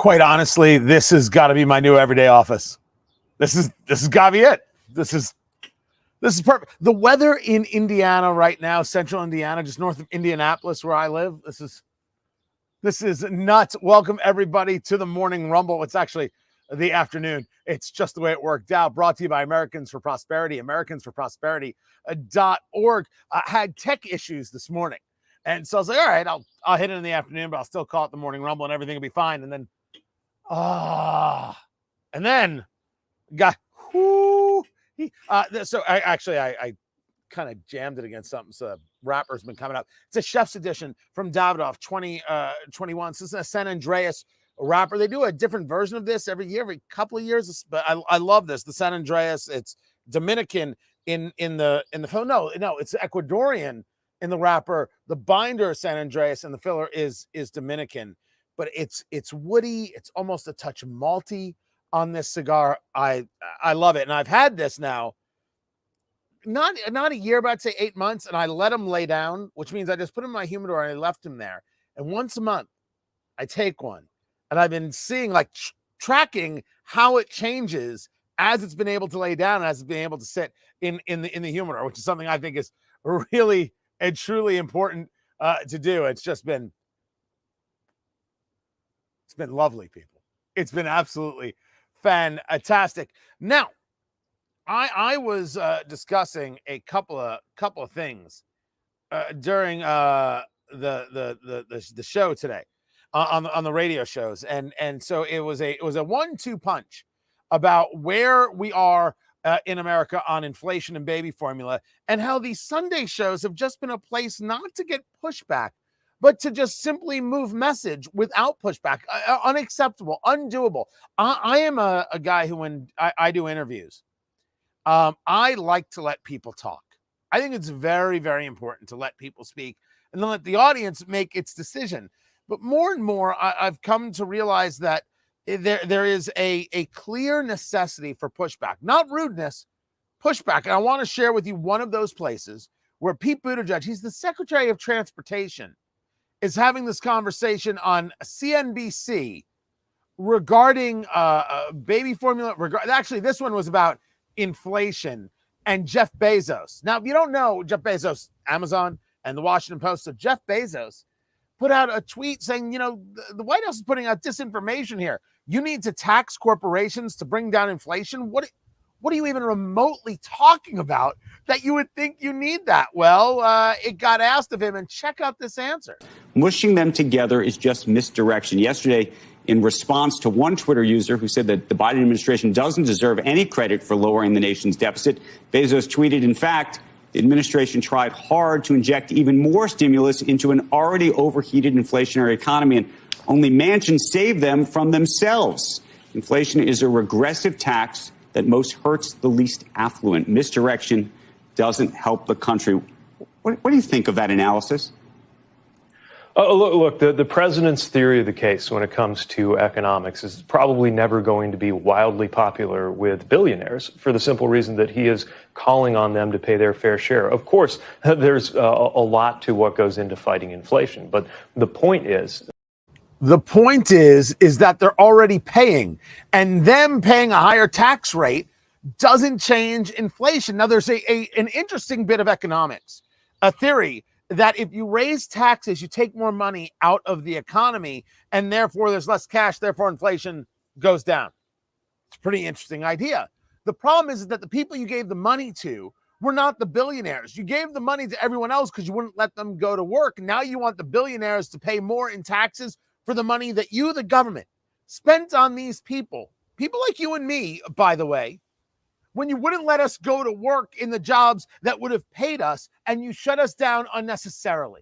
Quite honestly, this has got to be my new everyday office. This is got to be it. This is perfect. The weather in Indiana right now, central Indiana, just north of Indianapolis, where I live, this is nuts. Welcome everybody to the Morning Rumble. It's actually the afternoon. It's just the way it worked out. Brought to you by Americans for Prosperity, AmericansForProsperity.org. Had tech issues this morning. And so I was like, all right, I'll hit it in the afternoon, but I'll still call it the Morning Rumble and everything will be fine. And then got so I kind of jammed it against something. So rapper's been coming up. It's a chef's edition from Davidoff 2021. So this is a San Andreas wrapper. They do a different version of this every year, every couple of years. But I love this. The San Andreas. It's Dominican in the phone. No, it's Ecuadorian in the wrapper. The binder is San Andreas and the filler is Dominican. But it's woody. It's almost a touch malty on this cigar. I love it, and I've had this now. Not a year, but I'd say 8 months, and I let him lay down, which means I just put him in my humidor and I left him there. And once a month, I take one, and I've been seeing tracking how it changes as it's been able to lay down, as it's been able to sit in the humidor, which is something I think is really and truly important to do. It's been lovely, people. It's been absolutely fantastic. Now, I was discussing a couple of things during the show today on the radio shows, and so it was a 1-2 punch about where we are in America on inflation and baby formula, and how these Sunday shows have just been a place not to get pushback, but to just simply move message without pushback. Unacceptable, undoable. I am a guy who, when I do interviews, I like to let people talk. I think it's very, very important to let people speak and then let the audience make its decision. But more and more, I've come to realize that there is a clear necessity for pushback, not rudeness, pushback. And I want to share with you one of those places where Pete Buttigieg, he's the Secretary of Transportation, is having this conversation on CNBC regarding baby formula. Actually, this one was about inflation and Jeff Bezos. Now, if you don't know Jeff Bezos, Amazon and the Washington Post, so Jeff Bezos put out a tweet saying, the White House is putting out disinformation here. You need to tax corporations to bring down inflation. What are you even remotely talking about that you would think you need that? Well, it got asked of him, and check out this answer. Mushing them together is just misdirection. Yesterday, in response to one Twitter user who said that the Biden administration doesn't deserve any credit for lowering the nation's deficit, Bezos tweeted, in fact, the administration tried hard to inject even more stimulus into an already overheated inflationary economy, and only mansions saved them from themselves. Inflation is a regressive tax that most hurts the least affluent. Misdirection doesn't help the country. What do you think of that analysis? Look, the president's theory of the case when it comes to economics is probably never going to be wildly popular with billionaires for the simple reason that he is calling on them to pay their fair share. Of course, there's a lot to what goes into fighting inflation, but the point is that they're already paying, and them paying a higher tax rate doesn't change inflation. Now, there's an interesting bit of economics, a theory that if you raise taxes, you take more money out of the economy, and therefore there's less cash, therefore inflation goes down. It's a pretty interesting idea. The problem is that the people you gave the money to were not the billionaires. You gave the money to everyone else because you wouldn't let them go to work. Now you want the billionaires to pay more in taxes for the money that you, the government, spent on these people like you and me, by the way, when you wouldn't let us go to work in the jobs that would have paid us, and you shut us down unnecessarily.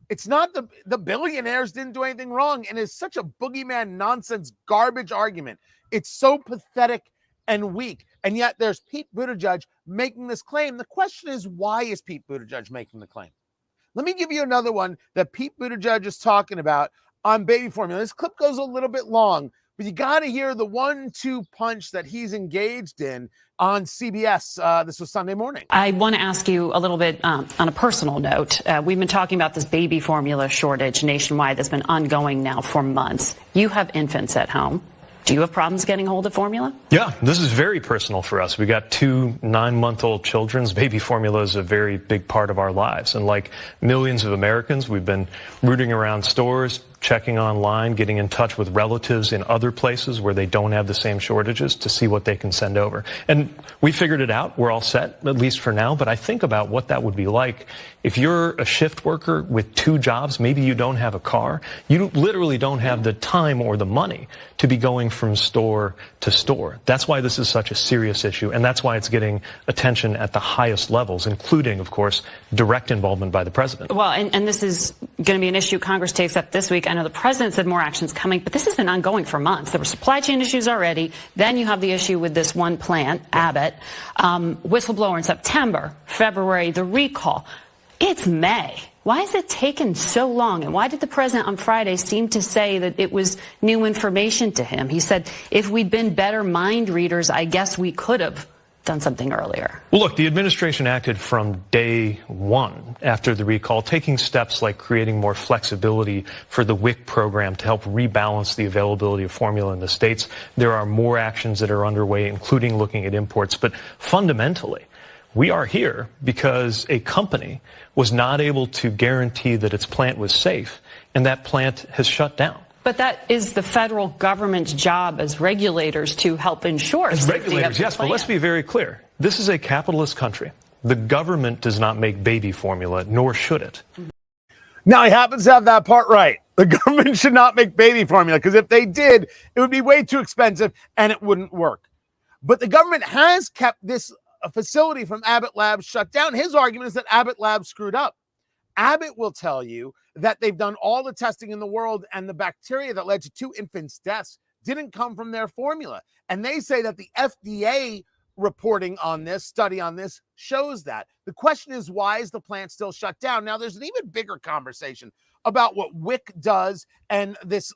It's not the billionaires didn't do anything wrong, and it's such a boogeyman nonsense garbage argument. It's so pathetic and weak, and yet there's Pete Buttigieg making this claim. The question is, why is Pete Buttigieg making the claim? Let me give you another one that Pete Buttigieg is talking about on baby formula. This clip goes a little bit long, but you got to hear the 1-2 punch that he's engaged in on CBS. This was Sunday morning. I want to ask you a little bit on a personal note. We've been talking about this baby formula shortage nationwide that's been ongoing now for months. You have infants at home. Do you have problems getting hold of formula? Yeah, this is very personal for us. We got 2 9-month-old children. Baby formula is a very big part of our lives. And like millions of Americans, we've been rooting around stores, checking online, getting in touch with relatives in other places where they don't have the same shortages to see what they can send over. And we figured it out. We're all set, at least for now. But I think about what that would be like if you're a shift worker with 2 jobs. Maybe you don't have a car. You literally don't have the time or the money to be going from store to store. That's why this is such a serious issue. And that's why it's getting attention at the highest levels, including, of course, direct involvement by the president. Well, and this is going to be an issue Congress takes up this week. I know the president said more action's coming, but this has been ongoing for months. There were supply chain issues already. Then you have the issue with this one plant, Abbott, whistleblower in September, February, the recall. It's May. Why has it taken so long? And why did the president on Friday seem to say that it was new information to him? He said, if we'd been better mind readers, I guess we could have done something earlier. Well, look, the administration acted from day one after the recall, taking steps like creating more flexibility for the WIC program to help rebalance the availability of formula in the states. There are more actions that are underway, including looking at imports. But fundamentally, we are here because a company was not able to guarantee that its plant was safe, and that plant has shut down. But that is the federal government's job as regulators to help ensure as safety regulators, of the yes, plant. but let's be very clear. This is a capitalist country. The government does not make baby formula, nor should it. Now, he happens to have that part right. The government should not make baby formula, because if they did, it would be way too expensive and it wouldn't work. But the government has kept this facility from Abbott Labs shut down. His argument is that Abbott Labs screwed up. Abbott will tell you that they've done all the testing in the world, and the bacteria that led to 2 infants' deaths didn't come from their formula. And they say that the FDA reporting on this, study on this, shows that. The question is, why is the plant still shut down? Now, there's an even bigger conversation about what WIC does and this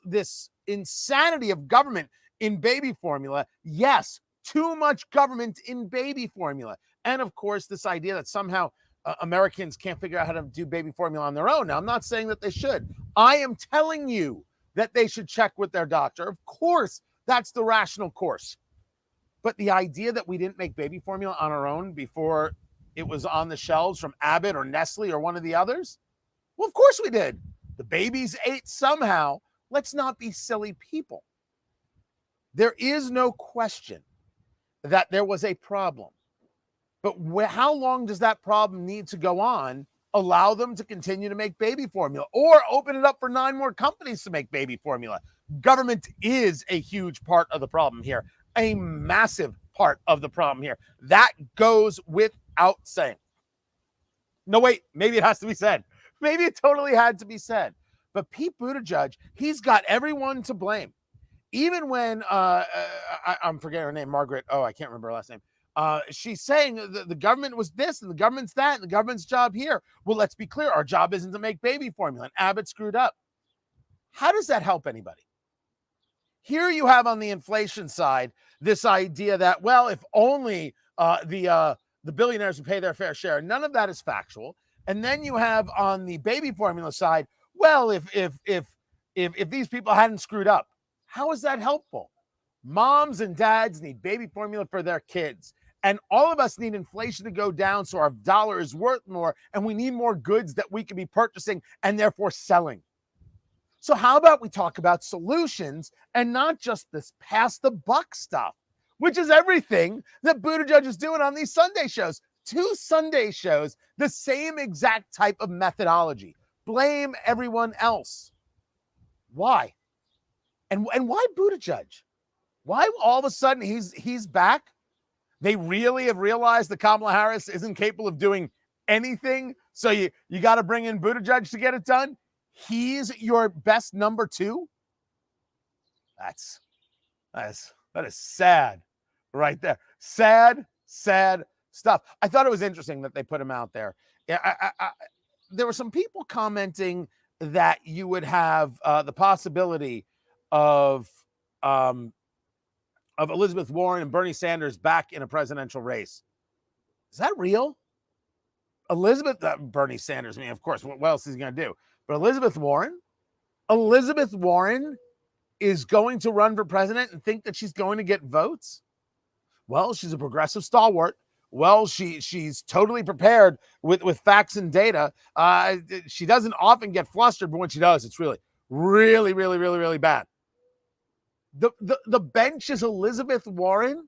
insanity of government in baby formula. Yes, too much government in baby formula. And of course, this idea that somehow Americans can't figure out how to do baby formula on their own. Now, I'm not saying that they should. I am telling you that they should check with their doctor. Of course, that's the rational course. But the idea that we didn't make baby formula on our own before it was on the shelves from Abbott or Nestle or one of the others, well, of course we did. The babies ate somehow. Let's not be silly people. There is no question that there was a problem. But how long does that problem need to go on? Allow them to continue to make baby formula, or open it up for 9 more companies to make baby formula. Government is a huge part of the problem here, a massive part of the problem here. That goes without saying. No, wait, maybe it has to be said. Maybe it totally had to be said. But Pete Buttigieg, he's got everyone to blame. Even when, I'm forgetting her name, Margaret, I can't remember her last name. She's saying the government was this and the government's that and the government's job here. Well, let's be clear. Our job isn't to make baby formula, and Abbott screwed up. How does that help anybody? Here you have on the inflation side this idea that, well, if only the billionaires would pay their fair share. None of that is factual. And then you have on the baby formula side, well, if these people hadn't screwed up, how is that helpful? Moms and dads need baby formula for their kids. And all of us need inflation to go down so our dollar is worth more, and we need more goods that we can be purchasing and therefore selling. So how about we talk about solutions and not just this pass the buck stuff, which is everything that Buttigieg is doing on these Sunday shows. 2 Sunday shows, the same exact type of methodology. Blame everyone else. Why? And why Buttigieg? Why all of a sudden he's back? They really have realized that Kamala Harris isn't capable of doing anything. So you got to bring in Buttigieg to get it done. He's your best number 2. That is sad right there. Sad stuff. I thought it was interesting that they put him out there. There were some people commenting that you would have the possibility of of Elizabeth Warren and Bernie Sanders back in a presidential race. Is that real? Bernie Sanders, I mean, of course, what else is he going to do? But Elizabeth Warren is going to run for president and think that she's going to get votes? Well, she's a progressive stalwart. Well, she's totally prepared with facts and data. She doesn't often get flustered, but when she does, it's really, really, really, really, really bad. The bench is Elizabeth Warren,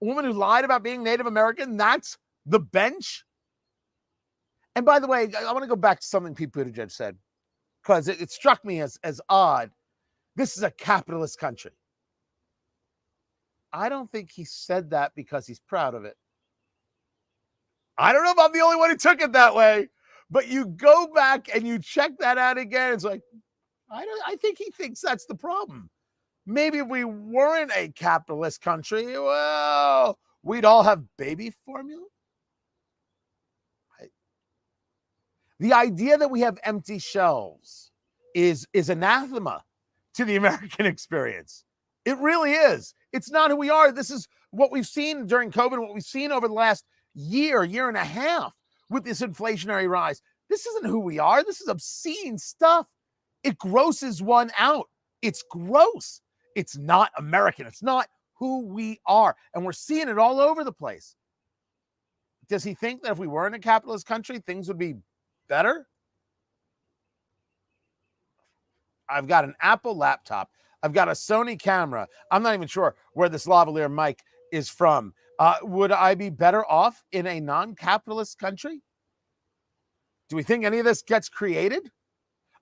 a woman who lied about being Native American. That's the bench. And by the way, I want to go back to something Pete Buttigieg said, because it struck me as odd. This is a capitalist country. I don't think he said that because he's proud of it. I don't know if I'm the only one who took it that way, but you go back and you check that out again. It's like, I think he thinks that's the problem. Maybe if we weren't a capitalist country, well, we'd all have baby formula. The idea that we have empty shelves is anathema to the American experience. It really is. It's not who we are. This is what we've seen during COVID, what we've seen over the last year and a half with this inflationary rise. This isn't who we are. This is obscene stuff. It grosses one out. It's gross. It's not American. It's not who we are. And we're seeing it all over the place. Does he think that if we were in a capitalist country, things would be better? I've got an Apple laptop. I've got a Sony camera. I'm not even sure where this lavalier mic is from. Would I be better off in a non-capitalist country? Do we think any of this gets created?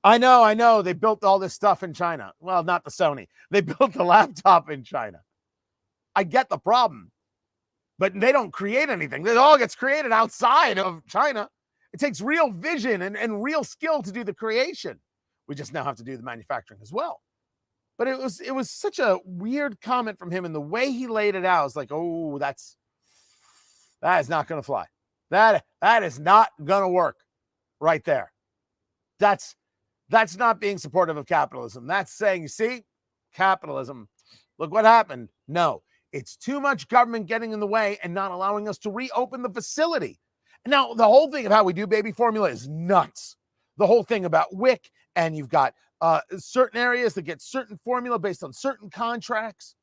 I know. They built all this stuff in China. Well, not the Sony. They built the laptop in China. I get the problem. But they don't create anything. It all gets created outside of China. It takes real vision and real skill to do the creation. We just now have to do the manufacturing as well. But it was such a weird comment from him, and the way he laid it out, I was like, oh, that is not going to fly. That is not going to work right there. That's not being supportive of capitalism. That's saying, you see, capitalism, look what happened. No, it's too much government getting in the way and not allowing us to reopen the facility. Now, the whole thing of how we do baby formula is nuts. The whole thing about WIC, and you've got certain areas that get certain formula based on certain contracts.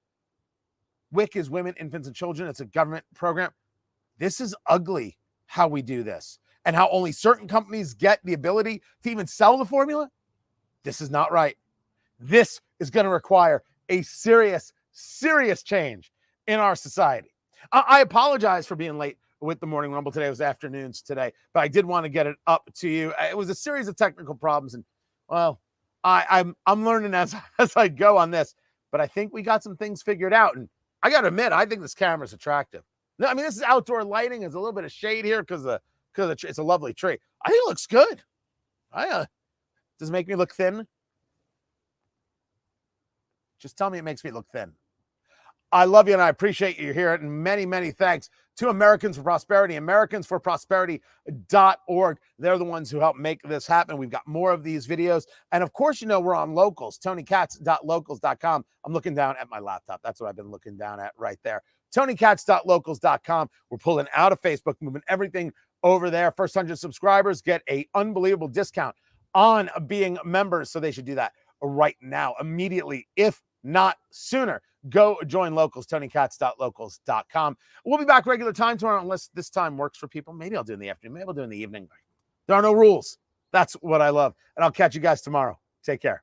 WIC is Women, Infants, and Children. It's a government program. This is ugly how we do this, and how only certain companies get the ability to even sell the formula. This is not right. This is going to require a serious, serious change in our society. I apologize for being late with the Morning Rumble today. It was afternoons today, but I did want to get it up to you. It was a series of technical problems, and well, I'm learning as I go on this, but I think we got some things figured out. And I got to admit, I think this camera's attractive. I mean, this is outdoor lighting. There's a little bit of shade here because it's a lovely tree. I think it looks good. Does it make me look thin? Just tell me it makes me look thin. I love you and I appreciate you here. And many, many thanks to Americans for Prosperity, AmericansForProsperity.org. They're the ones who help make this happen. We've got more of these videos. And of course, we're on Locals, TonyKatz.locals.com. I'm looking down at my laptop. That's what I've been looking down at right there. TonyKatz.locals.com. We're pulling out of Facebook, moving everything over there. First 100 subscribers get an unbelievable discount on being members. So they should do that right now, immediately, if not sooner. Go join Locals, TonyKatz.locals.com. We'll be back regular time tomorrow, unless this time works for people. Maybe I'll do it in the afternoon. Maybe I'll do it in the evening. There are no rules. That's what I love. And I'll catch you guys tomorrow. Take care.